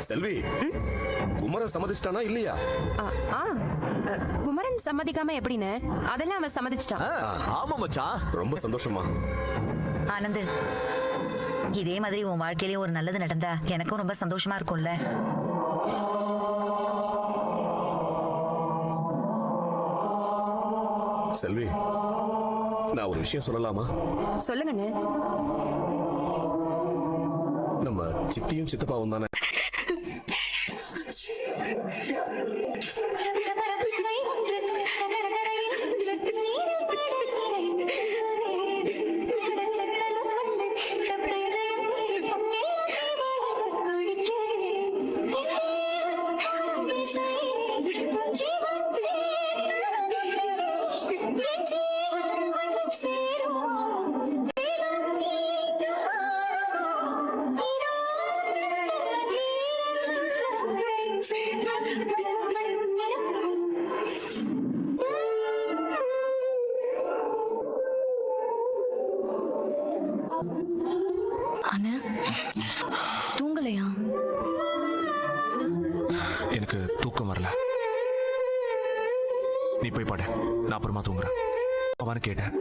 செல்வி, குமரன் சம்மதிச்சிட்டானா இல்லையா? குமரன் சம்மதிக்காம எப்படின்னு? அதெல்லாம் அவன் சம்மதிச்சிட்டான். ஆமா மச்சான். ரொம்ப சந்தோஷமா. ஆனந்த், இதே மாதிரி உன் வாழ்க்கையிலேயே ஒரு நல்லது நடந்தா எனக்கும் ரொம்ப சந்தோஷமா இருக்கும்ல. செல்வி, நான் ஒரு விஷயம் சொல்லலாமா? சொல்லுங்கண்ணே. நம்ம சித்தியும் சித்தப்பாவும் தானே. அண்ணா, தூங்கலையா? எனக்கு தூக்கம் வரல. நீ போய் பாடு, நான் அப்புறமா தூங்குறேன். அவனு கேட்டேன்.